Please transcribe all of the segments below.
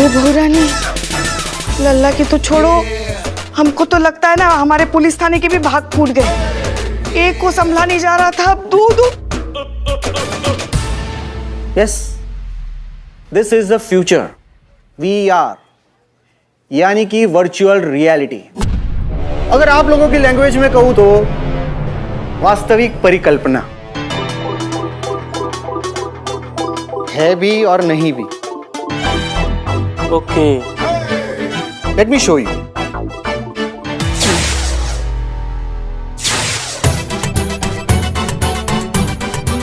बहू रानी, लल्ला की तो छोड़ो, हमको तो लगता है ना हमारे पुलिस थाने के भी भाग फूट गए। एक को संभला नहीं जा रहा था, अब दो। Yes, this is the future, VR, यानी कि वर्चुअल रियलिटी। अगर आप लोगों की लैंग्वेज में कहूं तो वास्तविक परिकल्पना है भी और नहीं भी। Okay, let me show you.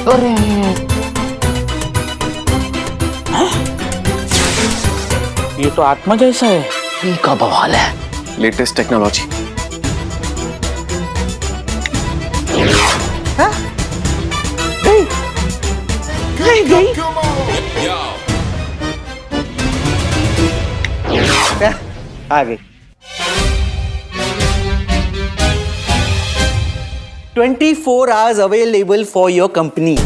अरे ये तो आत्मा जैसा है। ये का बवाल है। Latest technology. गई आ गई। 24 hours available for your company.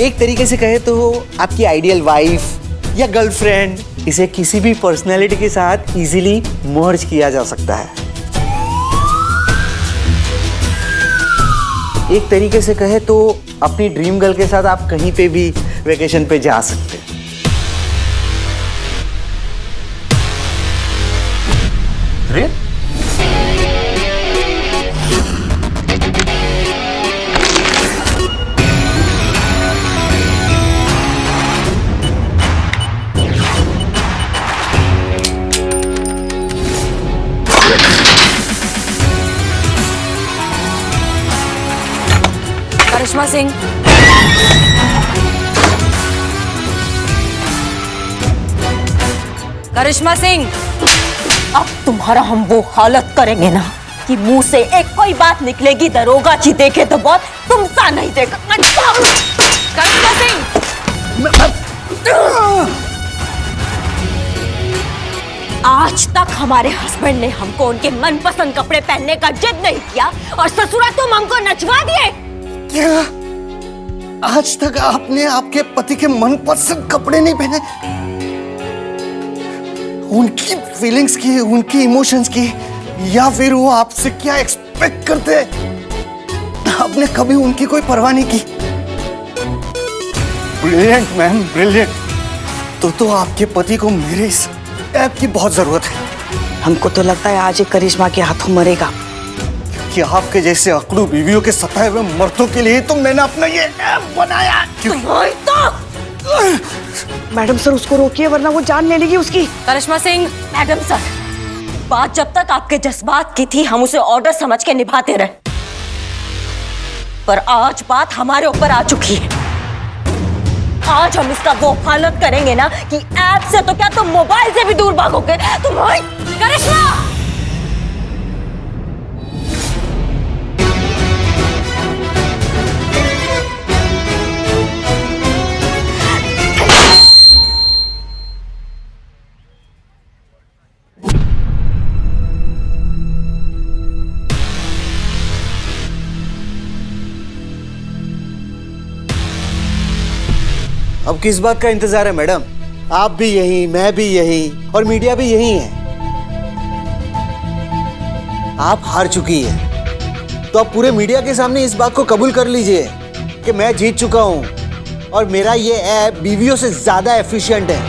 एक तरीके से कहे तो आपकी आइडियल वाइफ या गर्लफ्रेंड, इसे किसी भी पर्सनैलिटी के साथ इजीली मर्ज किया जा सकता है। एक तरीके से कहे तो अपनी ड्रीम गर्ल के साथ आप कहीं पे भी वेकेशन पे जा सकते हैं। अरे करिश्मा सिंह, करिश्मा सिंह, अब तुम्हारा हम वो हालत करेंगे ना कि मुंह से एक कोई बात निकलेगी, दरोगा जी देखे तो बहुत, तुम सा नहीं देगा। करिश्मा सिंह, आज तक हमारे हस्बैंड ने हमको उनके मनपसंद कपड़े पहनने का जिद नहीं किया और ससुरा तुम हमको नचवा दिए। क्या आज तक आपने आपके पति के मनपसंद कपड़े नहीं पहने? उनकी फीलिंग्स की, उनकी इमोशंस की, या फिर वो आपसे क्या एक्सपेक्ट करते हैं, आपने कभी उनकी कोई परवाह नहीं की? Brilliant ma'am, brilliant. तो आपके पति को मेरे इस ऐप की बहुत जरूरत है। हमको तो लगता है आज ये करिश्मा के हाथों मरेगा। कि आपके जैसे अकड़ू बीवियों के सताए हुए मर्दों के लिए तो मैंने अपना ये ऐप बनाया। मैडम सर, उसको रोकिए वरना वो जान ले लेगी उसकी। करिश्मा सिंह, मैडम सर, बात जब तक आपके जज्बात की थी हम उसे ऑर्डर समझ के निभाते रहे, पर आज बात हमारे ऊपर आ चुकी है। आज हम इसका वो हालत करेंगे ना कि ऐप से तो क्या तुम मोबाइल से भी दूर भागोगे। तुम करिश्मा, अब किस बात का इंतजार है मैडम? आप भी यही, मैं भी यही और मीडिया भी यही है। आप हार चुकी है तो आप पूरे मीडिया के सामने इस बात को कबूल कर लीजिए कि मैं जीत चुका हूं और मेरा ये ऐप बीवियों से ज्यादा एफिशिएंट है।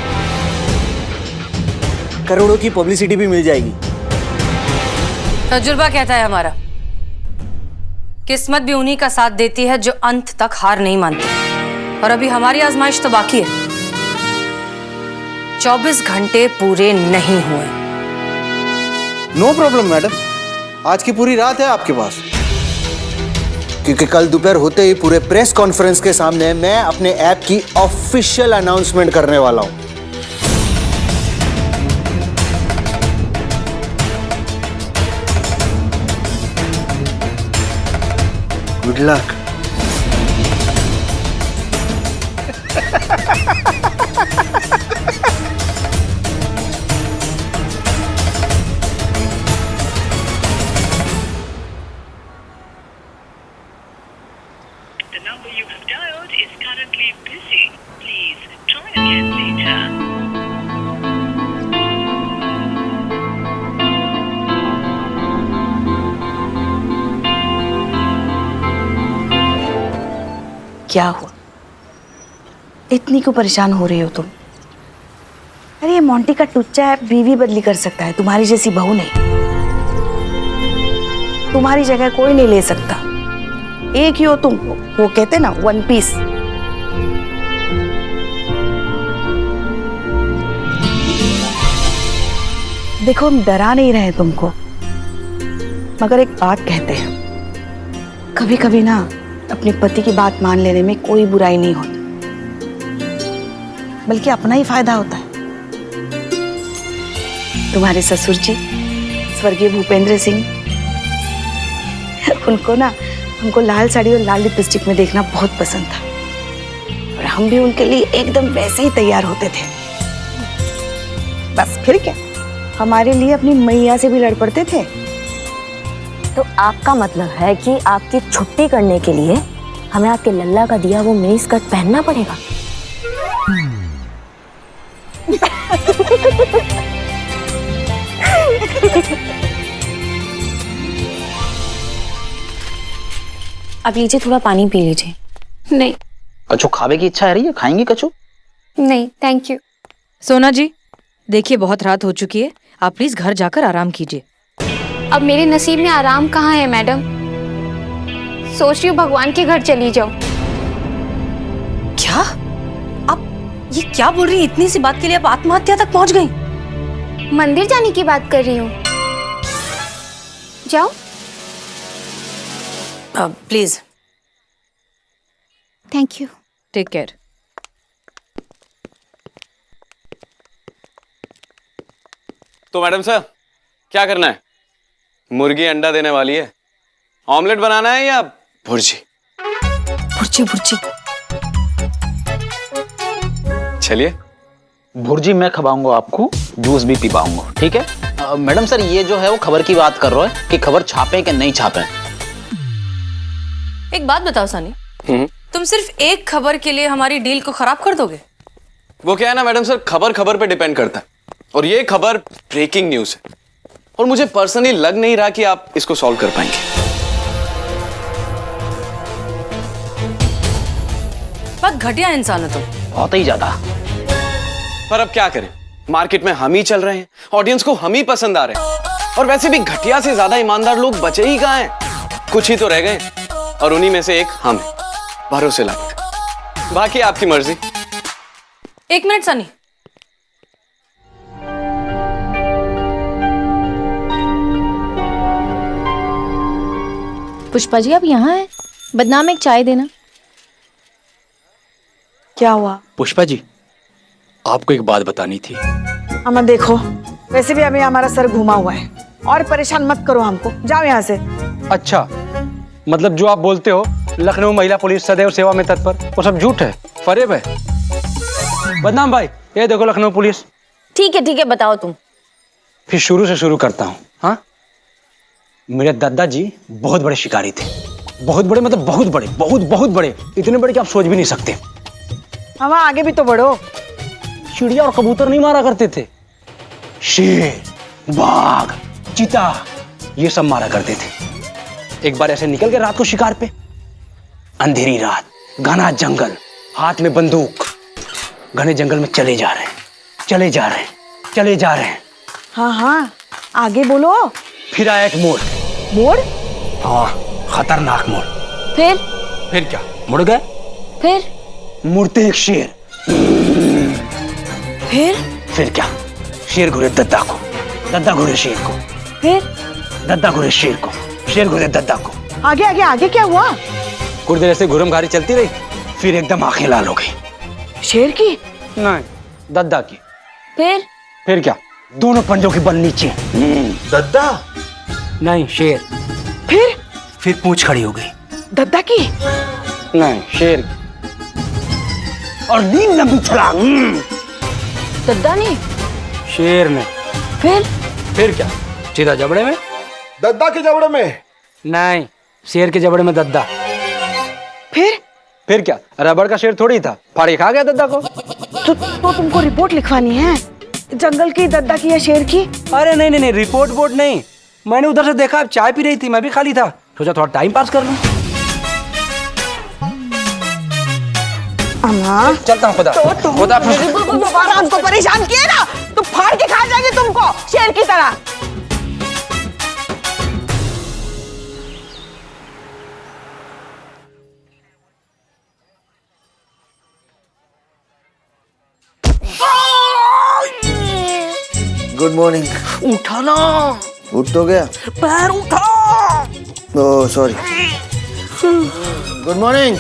करोड़ों की पब्लिसिटी भी मिल जाएगी। तजुर्बा कहता है हमारा, किस्मत भी उन्हीं का साथ देती है जो अंत तक हार नहीं मानती, और अभी हमारी आजमाइश तो बाकी है। 24 घंटे पूरे नहीं हुए। नो प्रॉब्लम मैडम, आज की पूरी रात है आपके पास, क्योंकि कल दोपहर होते ही पूरे प्रेस कॉन्फ्रेंस के सामने मैं अपने ऐप की ऑफिशियल अनाउंसमेंट करने वाला हूं। Good luck. The number you have dialed is currently busy. Please try again later. क्या हुआ? इतनी क्यों परेशान हो रही हो तुम? अरे ये मोंटी का टुच्चा है, बीवी बदली कर सकता है, तुम्हारी जैसी बहू नहीं। तुम्हारी जगह कोई नहीं ले सकता। एक ही हो तुम, वो कहते ना वन पीस। देखो हम डरा नहीं रहे तुमको, मगर एक बात कहते हैं, कभी कभी ना अपने पति की बात मान लेने में कोई बुराई नहीं होती, बल्कि अपना ही फायदा होता है। तुम्हारे ससुर जी स्वर्गीय भूपेंद्र सिंह, उनको ना हमको लाल साड़ी और लाल लिपस्टिक में देखना बहुत पसंद था, और हम भी उनके लिए एकदम वैसे ही तैयार होते थे। बस फिर क्या, हमारे लिए अपनी मैया से भी लड़ पड़ते थे। तो आपका मतलब है कि आपकी छुट्टी करने के लिए हमें आपके लल्ला का दिया वो मिनी स्कर्ट पहनना पड़ेगा? आप लीजिए, थोड़ा पानी पी लीजिए। नहीं। कछु खावे की इच्छा है रही है? खाएंगी कछु? नहीं थैंक यू। सोना जी, देखिए बहुत रात हो चुकी है, आप प्लीज घर जाकर आराम कीजिए। अब मेरे नसीब में आराम कहाँ है मैडम? सोच रही हूँ भगवान के घर चली जाओ। क्या? आप ये क्या बोल रही हैं? इतनी सी बात के लिए आप आत्महत्या तक पहुंच गई? मंदिर जाने की बात कर रही हूँ। जाओ। Please thank you. Take care. तो मैडम साहब क्या करना है? मुर्गी अंडा देने वाली है, ऑमलेट बनाना है या भुर्जी? भुर्जी भुर्जी। चलिए। भुर्जी मैं खवाऊंगा आपको, जूस भी पिवाऊंगा, ठीक है? मैडम सर, ये जो है वो खबर की बात कर रहा है कि खबर छापे कि नहीं छापे। एक बात बताओ सनी, तुम सिर्फ एक खबर के लिए हमारी डील को खराब कर दोगे? वो क्या है ना मैडम सर, खबर खबर पे डिपेंड करता है, और ये खबर ब्रेकिंग न्यूज है, और मुझे पर्सनली लग नहीं रहा कि आप इसको सॉल्व कर पाएंगे। बहुत घटिया इंसान हो तुम। बहुत ही ज्यादा। पर अब क्या करें, मार्केट में हम ही चल रहे हैं, ऑडियंस को हम ही पसंद आ रहे हैं, और वैसे भी घटिया से ज्यादा ईमानदार लोग बचे ही कहां हैं? कुछ ही तो रह गए, और उन्हीं में से एक हम हैं, भरोसे लायक। बाकी आपकी मर्जी। एक मिनट सनी, पुष्पा जी आप यहाँ हैं? बदनाम एक चाय देना। क्या हुआ? पुष्पा जी, आपको एक बात बतानी थी। अमन देखो, वैसे भी अभी हमारा सर घुमा हुआ है, और परेशान मत करो हमको, जाओ यहाँ से। अच्छा, मतलब जो आप बोलते हो लखनऊ महिला पुलिस सदैव सेवा में तत्पर, वो सब झूठ है, फरेब है। बदनाम भाई, ये देखो लखनऊ पुलिस। ठीक है बताओ तुम। फिर शुरू से शुरू करता हूँ। हाँ, मेरे दादाजी बहुत बड़े शिकारी थे, बहुत बड़े, मतलब बहुत बड़े, बहुत बड़े, इतने बड़े कि आप सोच भी नहीं सकते। हम आगे भी तो बढ़ो। चिड़िया और कबूतर नहीं मारा करते थे, शेर, बाघ, चीता, ये सब मारा करते थे। एक बार ऐसे निकल गए रात को शिकार पे, अंधेरी रात, घना जंगल, हाथ में बंदूक, घने जंगल में चले जा रहे हैं। हाँ, आगे बोलो। फिर आया एक मोड़। मोड़? हाँ, खतरनाक मोड़। फिर क्या, मुड़ गए। फिर मुड़ते एक शेर। फिर क्या, शेर घुरे दद्दा को, दद्दा घुरे शेर को, दद्दा घुरे शेर को, शेर घुरे दद्दा को। आगे क्या हुआ? कुछ देर ऐसे घुरमघारी चलती रही, फिर एकदम आंखें लाल हो गई। शेर की? नहीं, दद्दा की। फिर क्या, दोनों पंजों की बल नीचे। दद्दा? नहीं, शेर। फिर पूंछ खड़ी हो गई। दद्दा की? नहीं, शेर की। और नींद लंबी छलांग। दद्दा ने? शेर ने। फिर क्या, सीधा जबड़े में। दद्दा के जबड़े में? नहीं, शेर के जबड़े में दद्दा। फिर क्या, रबड़ का शेर थोड़ी था, फाड़ के खा गया दद्दा को। तो तुमको रिपोर्ट लिखवानी है, जंगल की, दद्दा की या शेर की? अरे नहीं, रिपोर्ट नहीं, मैंने उधर से देखा आप चाय पी रही थी, मैं भी खाली था, सोचा थोड़ा टाइम पास कर लूं। अम्मा चलता हूँ खुदा खुदा दोबारा हमको परेशान किए ना तो फाड़ के खा जाएंगे तुमको शेर की तरह। Good morning. उठा ना, उठ तो गया, पैर उठा। Oh sorry. Good morning.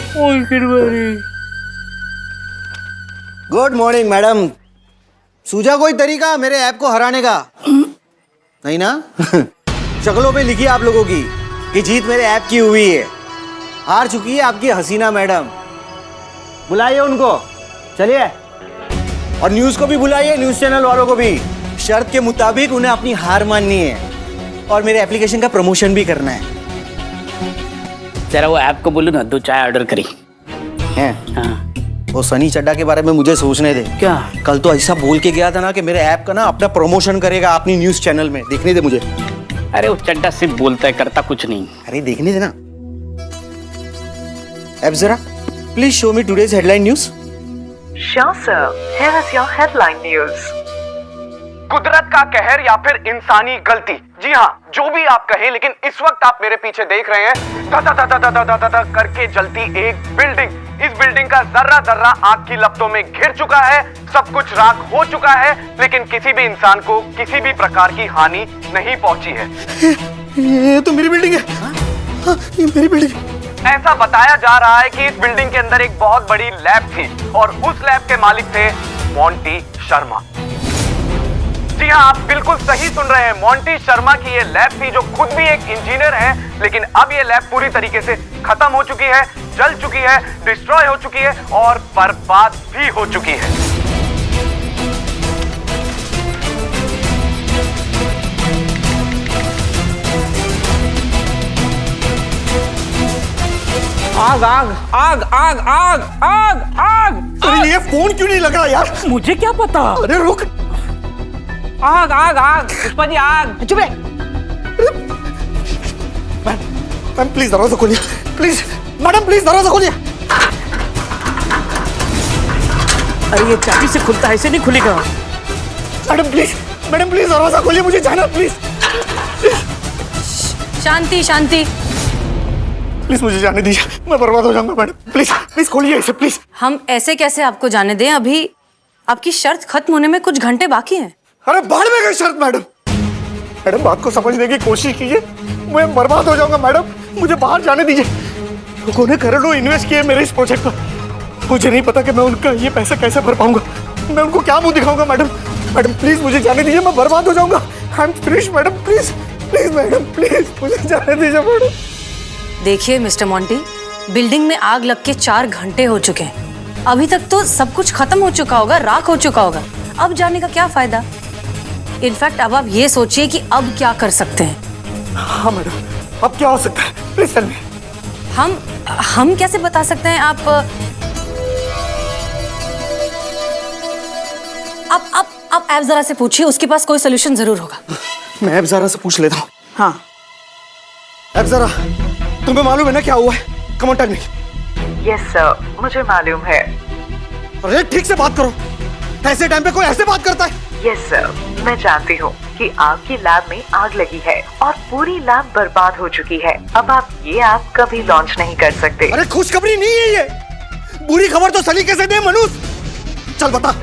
Good morning madam. सूझा कोई तरीका मेरे ऐप को हराने का? नहीं ना? शक्लों पे लिखी आप लोगों की कि जीत मेरे ऐप की हुई है। हार चुकी है आपकी हसीना मैडम। बुलाइए उनको, चलिए। और न्यूज को भी बुलाइए, न्यूज चैनल वालों को भी। शर्त के मुताबिक उन्हें अपनी हार माननी है और मेरे एप्लीकेशन का प्रमोशन भी करना है। जरा वो ऐप को बोलो ना 2 चाय ऑर्डर करी हैं? हाँ। वो सनी चड्डा के बारे में मुझे सोचने दे। क्या? कल तो ऐसा बोल के गया था ना कि मेरे ऐप का ना अपना प्रमोशन करेगा अपनी न्यूज चैनल में। देखने दे मुझे। अरे वो चड्डा सिर्फ बोलता है, करता कुछ नहीं। अरे देखने देना। ऐप जरा please show me today's headline news. Sure, sir. Here is your headline news. कुदरत का कहर या फिर इंसानी गलती, जी हाँ जो भी आप कहें, लेकिन इस वक्त आप मेरे पीछे देख रहे हैं धा धा धा धा धा धा धा धा करके जलती एक बिल्डिंग। इस बिल्डिंग का जर्रा जर्रा आग की लपटों में घिर चुका है, सब कुछ राख हो चुका है, लेकिन किसी भी इंसान को किसी भी प्रकार की हानि नहीं पहुंची है। ये तो मेरी बिल्डिंग है। हाँ, ये मेरी बिल्डिंग। ऐसा बताया जा रहा है कि इस बिल्डिंग के अंदर एक बहुत बड़ी लैब थी और उस लैब के मालिक थे मोंटी शर्मा। जी हाँ, आप बिल्कुल सही सुन रहे हैं, मोंटी शर्मा की ये लैब थी, जो खुद भी एक इंजीनियर है। लेकिन अब ये लैब पूरी तरीके से खत्म हो चुकी है, जल चुकी है, डिस्ट्रॉय हो चुकी है और बर्बाद भी हो चुकी है। आग आग आग आग आग आग आग। अरे ये फोन क्यों नहीं लग रहा यार? मुझे क्या पता? अरे रुक। आग आग आग पुष्पा जी आग। चुप रहे। मैम प्लीज दरवाजा खोलिए, प्लीज मैडम प्लीज दरवाजा खोलिए। अरे ये चाबी से खुलता है, ऐसे नहीं खुलेगा। मैडम प्लीज दरवाजा खोलिए, मुझे जाना प्लीज। Shanti Shanti. प्लीज मुझे जाने दीजिए, मैं बर्बाद हो जाऊंगा मैडम। प्लीज प्लीज खोलिए इसे प्लीज। हम ऐसे कैसे आपको जाने दें? अभी आपकी शर्त खत्म होने में कुछ घंटे बाकी हैं। अरे बाढ़ में गई शर्त मैडम। मैडम बात को समझने की कोशिश कीजिए, मैं बर्बाद हो जाऊंगा मैडम, मुझे बाहर जाने दीजिए। लोगों ने करोड़ों इन्वेस्ट किए मेरे इस प्रोजेक्ट पर। मुझे नहीं पता कि मैं उनका ये पैसा कैसे भर पाऊंगा। मैं उनको क्या मुंह दिखाऊंगा मैडम? मैडम प्लीज मुझे जाने दीजिए, मैं बर्बाद हो जाऊंगा। I am finished madam, please please madam please मुझे जाने दीजिए मैडम। देखिए मिस्टर मोंटी, बिल्डिंग में आग लग के 4 घंटे हो चुके हैं। अभी तक तो सब कुछ खत्म हो चुका होगा, राख हो चुका होगा। अब जाने का क्या फायदा? इनफैक्ट अब आप ये सोचिए कि अब क्या कर सकते हैं। हाँ मैडम, अब क्या हो सकता है? Please tell me. हम कैसे बता सकते हैं? आप ऐप जरा से पूछिए, उसके पास कोई सोल्यूशन जरूर होगा। मैं ऐप जरा से पूछ लेता हूँ। हाँ ऐप जरा, तुम्हें मालूम है ना क्या हुआ है? Come on tell me. Yes sir, मुझे मालूम है। अरे ठीक से बात करो, ऐसे टाइम पे कोई ऐसे बात करता है? यस सर, मैं जानती हूँ कि आपकी लैब में आग लगी है और पूरी लैब बर्बाद हो चुकी है। अब आप ये ऐप कभी लॉन्च नहीं कर सकते। अरे खुशखबरी नहीं है ये, बुरी खबर तो सलीके से दे मनुष्य। चल बता,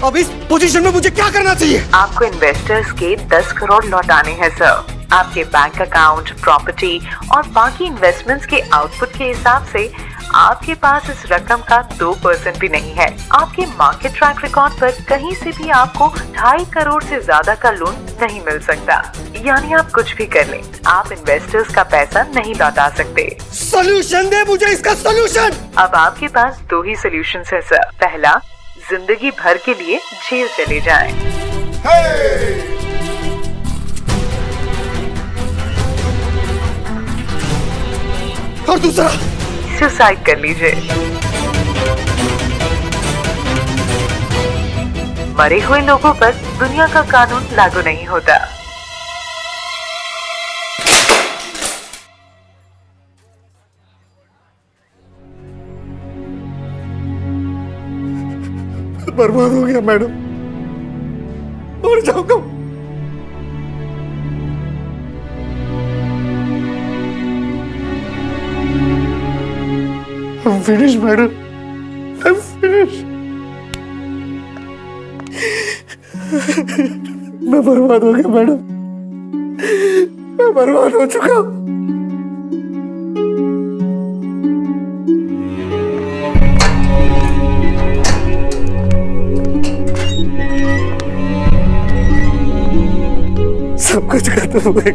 अब इस पोजीशन में मुझे क्या करना चाहिए? आपको इन्वेस्टर्स के 10 करोड़ लौटाने हैं सर। आपके बैंक अकाउंट, प्रॉपर्टी और बाकी इन्वेस्टमेंट्स के आउटपुट के हिसाब से आपके पास इस रकम का 2% भी नहीं है। आपके मार्केट ट्रैक रिकॉर्ड पर कहीं से भी आपको 2.5 करोड़ से ज्यादा का लोन नहीं मिल सकता। यानी आप कुछ भी कर लें, आप इन्वेस्टर्स का पैसा नहीं लौटा सकते। सॉल्यूशन दे मुझे इसका सॉल्यूशन। अब आपके पास 2 ही सॉल्यूशंस हैं सर। पहला, जिंदगी भर के लिए जेल चले जाएं। और दूसरा, सुसाइड कर लीजिए। मरे हुए लोगों पर दुनिया का कानून लागू नहीं होता। बर्बाद हो गया मैडम, मर जाऊंगा। I'm finished, madam. I'm finished. मैं बर्बाद हो गया मैडम, मैं बर्बाद हो चुका हूं। सब कुछ खत्म हो गया,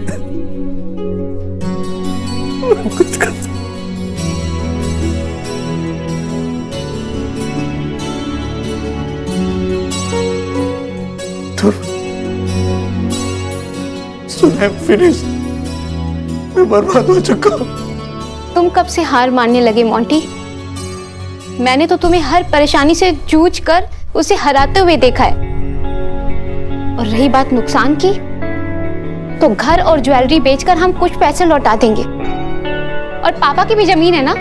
सब कुछ खत्म। फिनिश, मैं बर्बाद हो चुका हूं। तुम कब से हार मानने लगे मोंटी? मैंने तो तुम्हें हर परेशानी से जूझ कर उसे हराते हुए देखा है। और रही बात नुकसान की, तो घर और ज्वेलरी बेचकर हम कुछ पैसे लौटा देंगे। और पापा की भी जमीन है ना,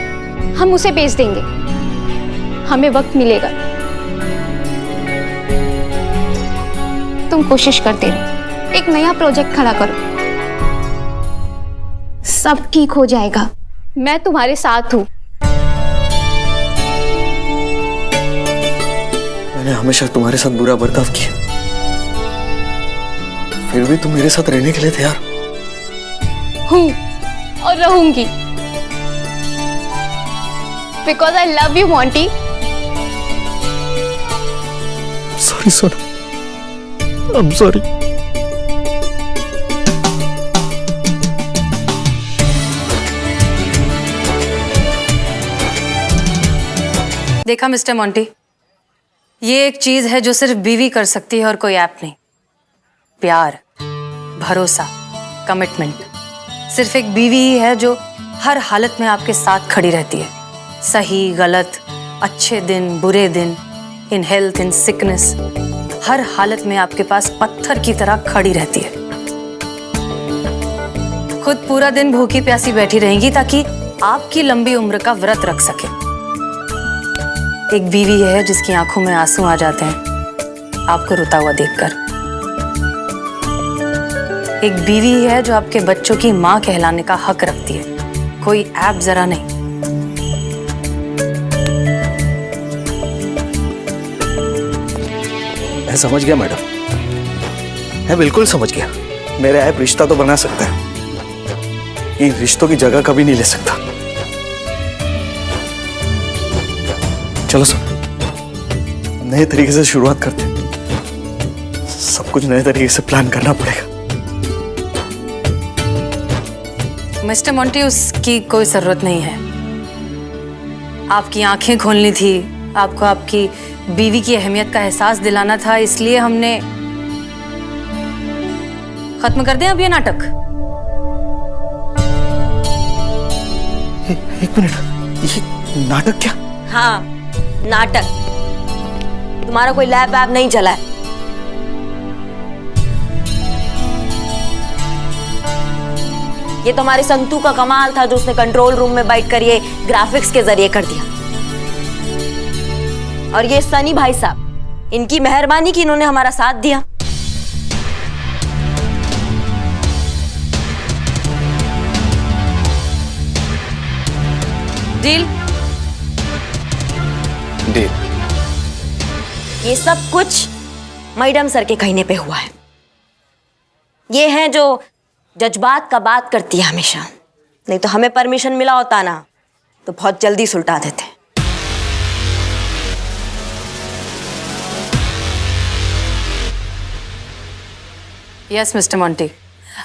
हम उसे बेच देंगे। हमें वक्त मिलेगा। तुम कोशिश करते रहो, एक नया प्रोजेक्ट खड़ा करो, सब ठीक हो जाएगा। मैं तुम्हारे साथ हूं। मैंने हमेशा तुम्हारे साथ बुरा बर्ताव किया, फिर भी तुम मेरे साथ रहने के लिए तैयार हूं और रहूंगी। Because I love you Monty. Sorry सोना, आई एम सॉरी। देखा मिस्टर मोंटी, ये एक चीज है जो सिर्फ बीवी कर सकती है और कोई ऐप नहीं। प्यार, भरोसा, कमिटमेंट। सिर्फ एक बीवी ही है जो हर हालत में आपके साथ खड़ी रहती है। सही गलत, अच्छे दिन बुरे दिन, इन हेल्थ इन सिकनेस, हर हालत में आपके पास पत्थर की तरह खड़ी रहती है। खुद पूरा दिन भूखी प्यासी बैठी रहेंगी ताकि आपकी लंबी उम्र का व्रत रख सके। एक बीवी है जिसकी आंखों में आंसू आ जाते हैं आपको रोता हुआ देखकर। एक बीवी है जो आपके बच्चों की मां कहलाने का हक रखती है, कोई ऐप जरा नहीं। मैं समझ गया मैडम, मैं बिल्कुल समझ गया। मेरा ऐप रिश्ता तो बना सकता है, इन रिश्तों की जगह कभी नहीं ले सकता। चलो सब नए तरीके से शुरुआत करते हैं। सब कुछ नए तरीके से प्लान करना पड़ेगा। मिस्टर मोंटी, उसकी कोई जरूरत नहीं है। आपकी आंखें खोलनी थी, आपको आपकी बीवी की अहमियत का एहसास दिलाना था, इसलिए हमने खत्म कर दिया अब ये नाटक। एक मिनट, ये नाटक क्या? हाँ, नाटक। तुम्हारा कोई लैब वैब नहीं चला है। ये तो हमारे संतू का कमाल था जो उसने कंट्रोल रूम में बैठकर ये ग्राफिक्स के जरिए कर दिया। और ये सनी भाई साहब, इनकी मेहरबानी की इन्होंने हमारा साथ दिया। डील? डील। ये सब कुछ मैडम सर के कहने पे हुआ है। ये हैं जो जज्बात का बात करती है हमेशा, नहीं तो हमें परमिशन मिला होता ना तो बहुत जल्दी सुलटा देते। यस मिस्टर मोंटी,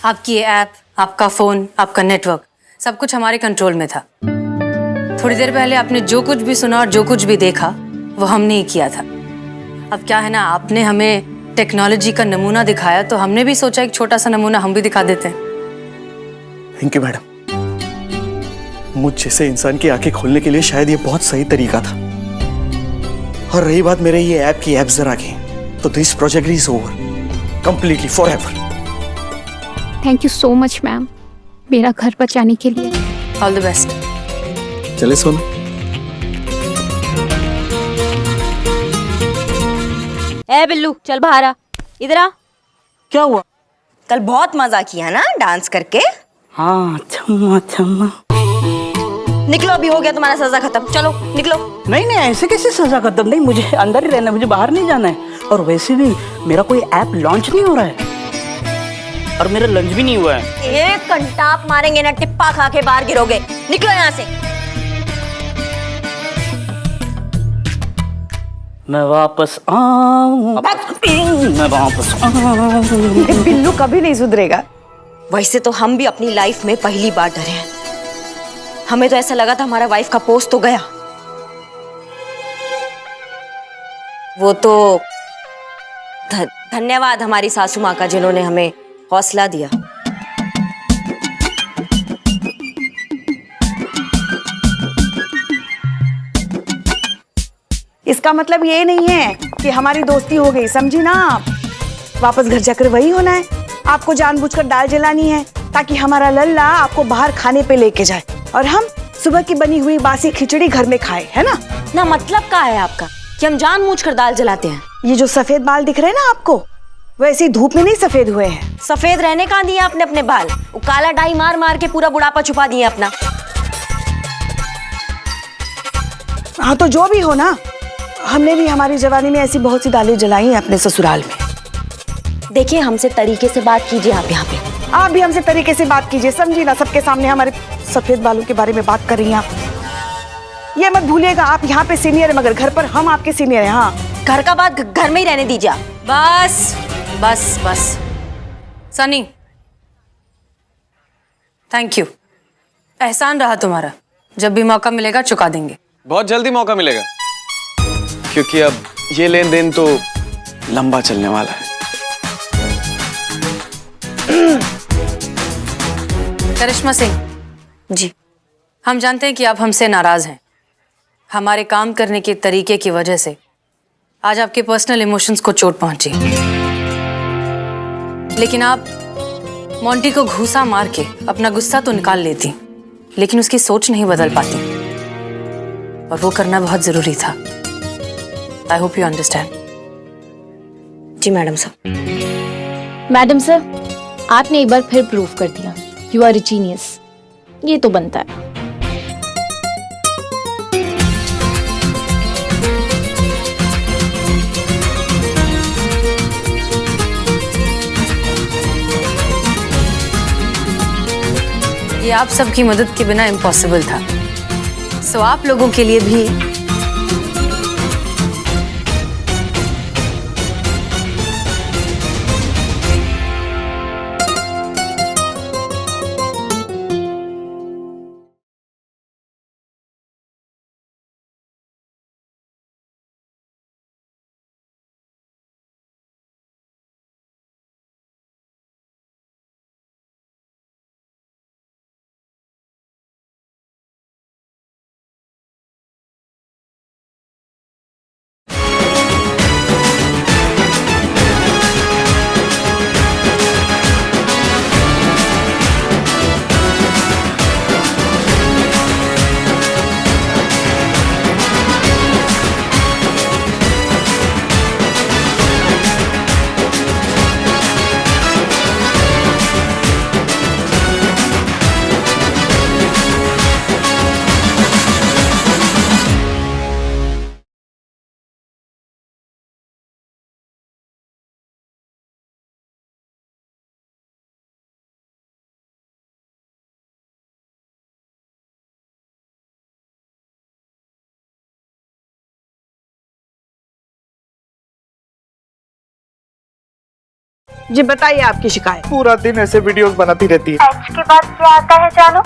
आपकी ये ऐप, आपका फोन, आपका नेटवर्क, सब कुछ हमारे कंट्रोल में था। थोड़ी देर पहले आपने जो कुछ भी सुना और जो कुछ भी देखा वो हमने ही किया था। अब क्या है ना, आपने हमें टेक्नोलॉजी का नमूना दिखाया तो हमने भी सोचा एक छोटा सा नमूना हम भी दिखा देते हैं। Thank you madam. मुझ जैसे इंसान की आंखें खोलने के लिए शायद ये बहुत सही तरीका था। और रही बात मेरे ये ऐप की, ऐप जरा की, तो this project is over completely forever. Thank you so much ma'am, मेरा घर बचाने के लिए। All the best. चले सोना। ए बिल्लू चल बाहर आ, इधर आ। क्या हुआ? कल बहुत मजा किया ना डांस करके। हाँ छम्मा छम्मा। निकलो, अभी हो गया तुम्हारा सजा खत्म, चलो निकलो। नहीं नहीं, ऐसे कैसे सजा खत्म? नहीं, मुझे अंदर ही रहना है, मुझे बाहर नहीं जाना है। और वैसे भी मेरा कोई ऐप लॉन्च नहीं हो रहा है और मेरा लंच भी नहीं हुआ है। एक घंटा आप मारेंगे ना, टिप्पा खा के बाहर गिरोगे। निकलो यहाँ से। मैं वापस आऊं, मैं वापस आऊं। बिल्लू कभी नहीं सुधरेगा। वैसे तो हम भी अपनी लाइफ में पहली बार डरे हैं। हमें तो ऐसा लगा था हमारा वाइफ का पोस्ट तो गया। वो तो धन्यवाद हमारी सासू माँ का, जिन्होंने हमें हौसला दिया। इसका मतलब ये नहीं है कि हमारी दोस्ती हो गई, समझी ना आप। वापस घर जाकर वही होना है। आपको जानबूझकर दाल जलानी है ताकि हमारा लल्ला आपको बाहर खाने पे लेके जाए और हम सुबह की बनी हुई बासी खिचड़ी घर में खाए, है ना? ना मतलब क्या है आपका कि हम जानबूझकर दाल जलाते हैं? ये जो सफेद बाल दिख रहे हैं ना आपको, वैसे धूप में नहीं सफेद हुए हैं। सफेद रहने कहाँ दिए आपने अपने बाल? वो काला डाई मार मार के पूरा बुढ़ापा छुपा दिए अपना। हाँ तो जो भी हो ना, हमने भी हमारी जवानी में ऐसी बहुत सी दालें जलाई हैं अपने ससुराल में। देखिए, हमसे तरीके से बात कीजिए आप यहाँ पे। आप भी हमसे तरीके से बात कीजिए, समझी ना? सबके सामने हमारे सफेद बालों के बारे में बात कर रही हैं आप। ये मत भूलिएगा, आप यहाँ पे सीनियर है मगर घर पर हम आपके सीनियर हैं। हाँ, घर का बात घर में ही रहने दीजिए आप। बस बस बस। सनी, थैंक यू, एहसान रहा तुम्हारा। जब भी मौका मिलेगा चुका देंगे। बहुत जल्दी मौका मिलेगा, क्योंकि अब ये लेन देन तो लंबा चलने वाला है। करिश्मा सिंह जी, हम जानते हैं कि आप हमसे नाराज हैं। हमारे काम करने के तरीके की वजह से आज आपके पर्सनल इमोशंस को चोट पहुंची, लेकिन आप मोंटी को घूसा मार के अपना गुस्सा तो निकाल लेती, लेकिन उसकी सोच नहीं बदल पाती, और वो करना बहुत जरूरी था। I hope you understand. जी मैडम साहब। मैडम सर, आपने एक बार फिर प्रूव कर दिया, यू आर ए जीनियस। ये तो बनता है। ये आप सबकी मदद के बिना इम्पॉसिबल था, सो आप लोगों के लिए भी जी बताइए आपकी शिकायत। पूरा दिन ऐसे वीडियोस बनाती रहती है। एच के बाद क्या आता है जानो?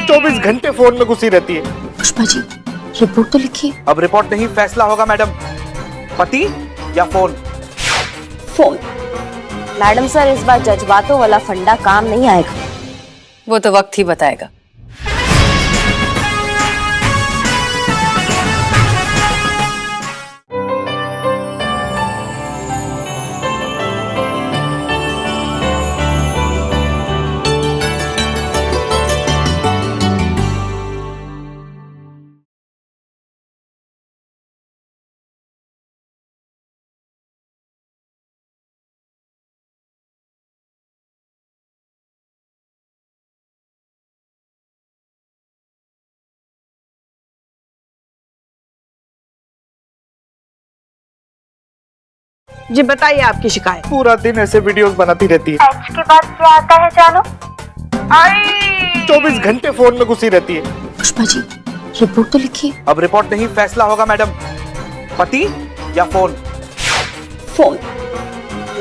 24 घंटे फोन में घुसी रहती है। पुष्पा जी, रिपोर्ट तो लिखिए। अब रिपोर्ट नहीं, फैसला होगा मैडम। पति या फोन? फोन। मैडम सर, इस बार जज्बातों वाला फंडा काम नहीं आएगा। वो तो वक्त ही बताएगा। जी बताइए आपकी शिकायत। पूरा दिन ऐसे वीडियोस बनाती रहती है। एच के बाद क्या आता है जानो? 24 घंटे फोन में घुसी रहती है। पुष्पा जी रिपोर्ट तो लिखिए। अब रिपोर्ट नहीं, फैसला होगा मैडम। पति या फोन? फोन।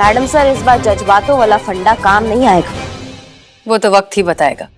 मैडम सर, इस बार जज्बातों वाला फंडा काम नहीं आएगा। वो तो वक्त ही बताएगा।